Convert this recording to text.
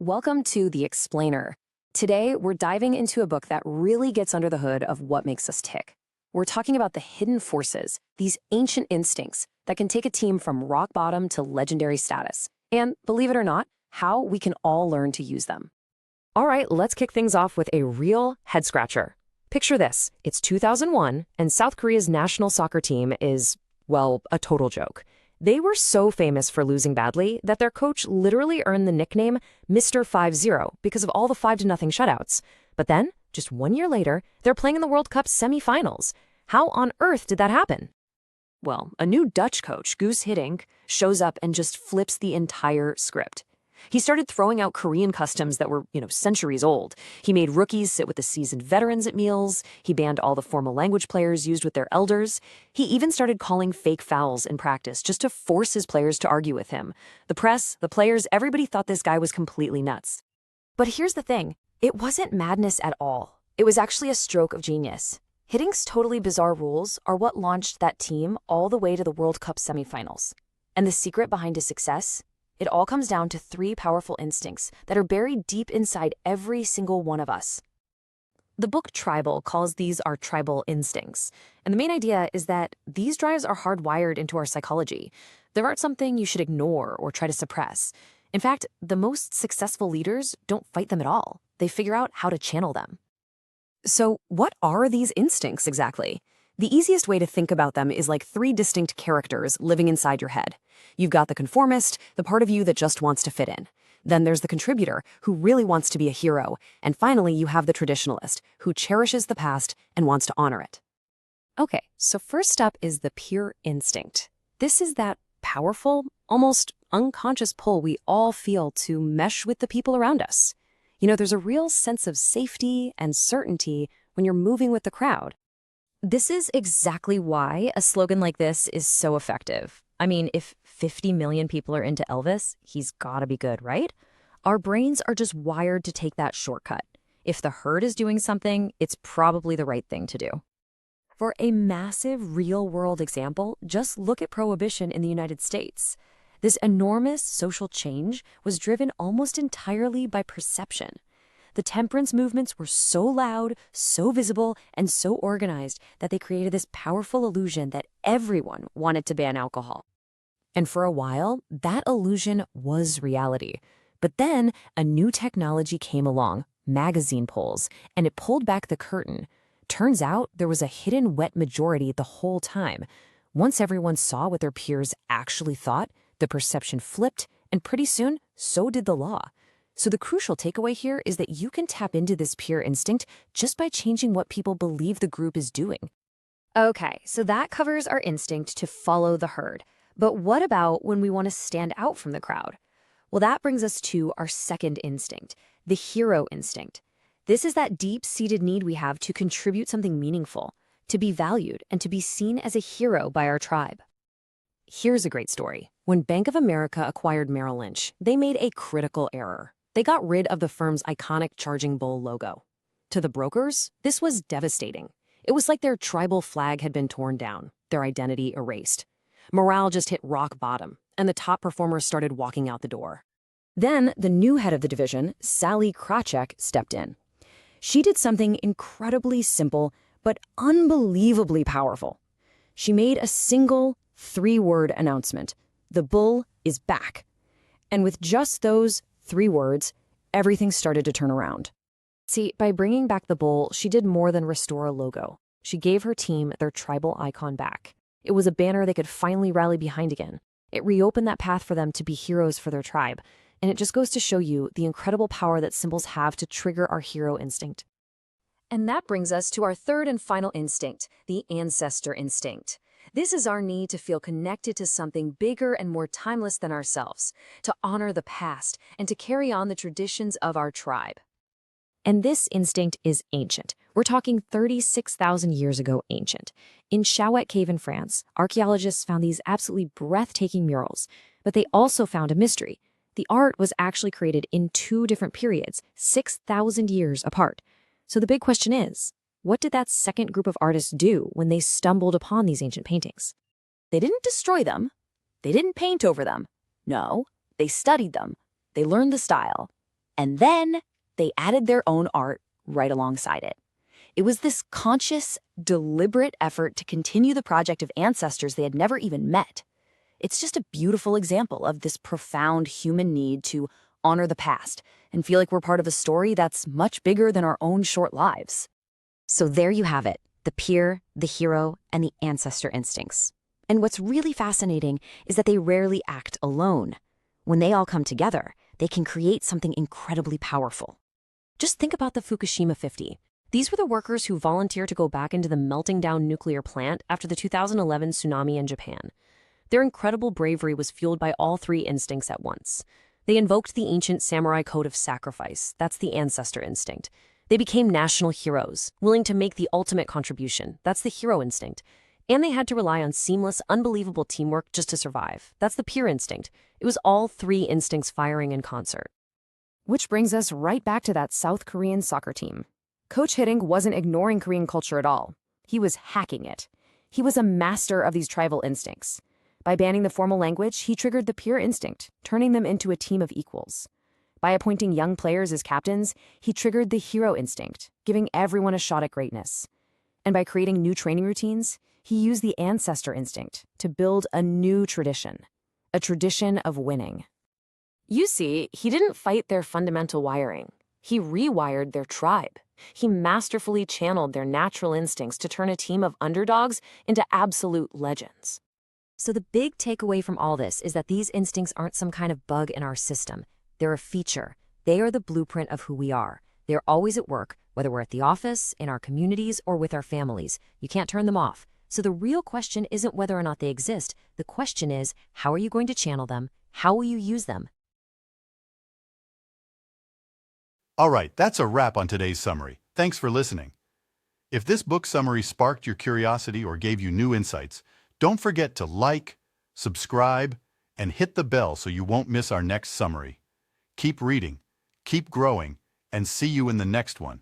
Welcome to The Explainer. Today, we're diving into a book that really gets under the hood of what makes us tick. We're talking about the hidden forces, these ancient instincts that can take a team from rock bottom to legendary status. And, believe it or not, how we can all learn to use them. All right, let's kick things off with a real head-scratcher. Picture this. It's 2001, and South Korea's national soccer team is, well, a total joke. They were so famous for losing badly that their coach literally earned the nickname Mr. 5-0 because of all the 5-0 shutouts. But then, just 1 year later, they're playing in the World Cup semifinals. How on earth did that happen? Well, a new Dutch coach, Guus Hiddink, shows up and just flips the entire script. He started throwing out Korean customs that were, centuries old. He made rookies sit with the seasoned veterans at meals. He banned all the formal language players used with their elders. He even started calling fake fouls in practice just to force his players to argue with him. The press, the players, everybody thought this guy was completely nuts. But here's the thing. It wasn't madness at all. It was actually a stroke of genius. Hiddink's totally bizarre rules are what launched that team all the way to the World Cup semifinals. And the secret behind his success? It all comes down to 3 powerful instincts that are buried deep inside every single one of us. The book Tribal calls these our tribal instincts, and the main idea is that these drives are hardwired into our psychology. They aren't something you should ignore or try to suppress. In fact, the most successful leaders don't fight them at all. They figure out how to channel them. So, what are these instincts exactly? The easiest way to think about them is like 3 distinct characters living inside your head. You've got the conformist, the part of you that just wants to fit in. Then there's the contributor, who really wants to be a hero. And finally, you have the traditionalist, who cherishes the past and wants to honor it. Okay, so first up is the pure instinct. This is that powerful, almost unconscious pull we all feel to mesh with the people around us. There's a real sense of safety and certainty when you're moving with the crowd. This is exactly why a slogan like this is so effective. I mean, if 50 million people are into Elvis, he's gotta be good, right? Our brains are just wired to take that shortcut. If the herd is doing something, it's probably the right thing to do. For a massive real-world example, just look at Prohibition in the United States. This enormous social change was driven almost entirely by perception. The temperance movements were so loud, so visible, and so organized that they created this powerful illusion that everyone wanted to ban alcohol. And for a while, that illusion was reality. But then a new technology came along, magazine polls, and it pulled back the curtain. Turns out there was a hidden wet majority the whole time. Once everyone saw what their peers actually thought, the perception flipped, and pretty soon, so did the law. So the crucial takeaway here is that you can tap into this pure instinct just by changing what people believe the group is doing. Okay, so that covers our instinct to follow the herd. But what about when we want to stand out from the crowd? Well, that brings us to our second instinct, the hero instinct. This is that deep-seated need we have to contribute something meaningful, to be valued, and to be seen as a hero by our tribe. Here's a great story. When Bank of America acquired Merrill Lynch, they made a critical error. They got rid of the firm's iconic charging bull logo. To the brokers, this was devastating. It was like their tribal flag had been torn down, their identity erased. Morale just hit rock bottom, and the top performers started walking out the door. Then, the new head of the division, Sally Krawcheck, stepped in. She did something incredibly simple, but unbelievably powerful. She made a single 3-word announcement. The bull is back. And with just those 3 words, everything started to turn around. See, by bringing back the bull, she did more than restore a logo. She gave her team their tribal icon back. It was a banner they could finally rally behind again. It reopened that path for them to be heroes for their tribe. And it just goes to show you the incredible power that symbols have to trigger our hero instinct. And that brings us to our third and final instinct, the ancestor instinct. This is our need to feel connected to something bigger and more timeless than ourselves, to honor the past, and to carry on the traditions of our tribe. And this instinct is ancient. We're talking 36,000 years ago ancient. In Chauvet cave in France, archaeologists found these absolutely breathtaking murals, but they also found a mystery. The art was actually created in 2 different periods, 6,000 years apart. So the big question is, what did that second group of artists do when they stumbled upon these ancient paintings? They didn't destroy them. They didn't paint over them. No, they studied them. They learned the style. And then they added their own art right alongside it. It was this conscious, deliberate effort to continue the project of ancestors they had never even met. It's just a beautiful example of this profound human need to honor the past and feel like we're part of a story that's much bigger than our own short lives. So there you have it, the peer, the hero, and the ancestor instincts. And what's really fascinating is that they rarely act alone. When they all come together, they can create something incredibly powerful. Just think about the Fukushima 50. These were the workers who volunteered to go back into the melting down nuclear plant after the 2011 tsunami in Japan. Their incredible bravery was fueled by all three instincts at once. They invoked the ancient samurai code of sacrifice. That's the ancestor instinct. They became national heroes, willing to make the ultimate contribution. That's the hero instinct. And they had to rely on seamless, unbelievable teamwork just to survive. That's the peer instinct. It was all three instincts firing in concert. Which brings us right back to that South Korean soccer team. Coach Hiddink wasn't ignoring Korean culture at all. He was hacking it. He was a master of these tribal instincts. By banning the formal language, he triggered the peer instinct, turning them into a team of equals. By appointing young players as captains, he triggered the hero instinct, giving everyone a shot at greatness. And by creating new training routines, he used the ancestor instinct to build a new tradition, a tradition of winning. You see, he didn't fight their fundamental wiring. He rewired their tribe. He masterfully channeled their natural instincts to turn a team of underdogs into absolute legends. So the big takeaway from all this is that these instincts aren't some kind of bug in our system. They're a feature. They are the blueprint of who we are. They're always at work, whether we're at the office, in our communities, or with our families. You can't turn them off. So the real question isn't whether or not they exist. The question is, how are you going to channel them? How will you use them? All right, that's a wrap on today's summary. Thanks for listening. If this book summary sparked your curiosity or gave you new insights, don't forget to like, subscribe, and hit the bell so you won't miss our next summary. Keep reading, keep growing, and see you in the next one.